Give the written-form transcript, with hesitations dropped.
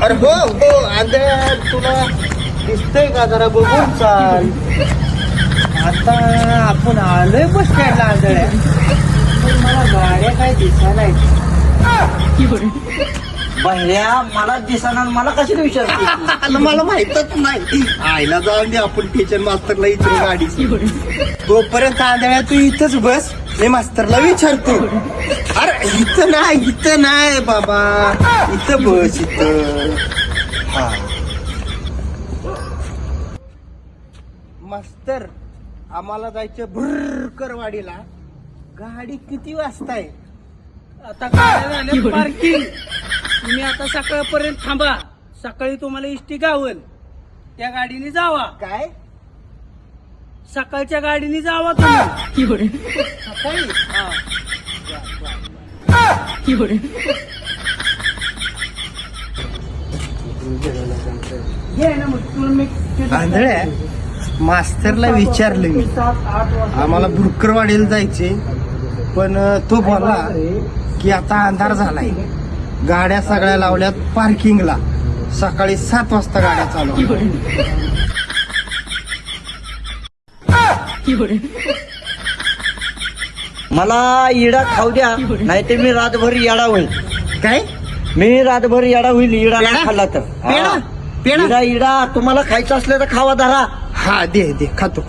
अरे हो हो आंधळ्या तुला दिसतंय का जरा बघून चाल. आता आपण आलोय बस स्टँडला आंधळ्या, पण मला गाड्या काय दिसा नाही. भैया मला दिसणार, मला कशाला विचारतो? मला माहितच नाही. आईला जाऊन दे, आपण टीचर मास्तरला विचारू गाडी. तोपर्यंत आंधळ्या तू इथंच बस, मी मास्तरला विचारतो. अरे इथं नाही बाबा, इथं बस इथं. हा मास्तर, आम्हाला जायचं भुरकरवाडीला. गाडी किती वाजता आहे? आता काय झालं पार्किंग. तुम्ही आता सकाळपर्यंत थांबा, सकाळी तुम्हाला इष्टी गावल त्या गाडीने जावा. काय सकाळच्या गाडीने जावा तुम्ही. सकाळी? आंधळ्या मास्तरला विचारलं मी, आम्हाला भुरकरवाडीला जायचे, पण तो बोलला की आता अंधार झालाय, गाड्या सगळ्या लावल्यात पार्किंगला, सकाळी 7 वाजता गाड्या चालू. मला इडा खाऊ द्या, नाही तर मी रातभर येडा होईल. काय मी रातभर येडा होईल, इडा नाही पेढा? खाल्ला तर. पेढा? पेढा? इडा इडा तुम्हाला खायचं असलं तर खावा धरा. हा दे खातो.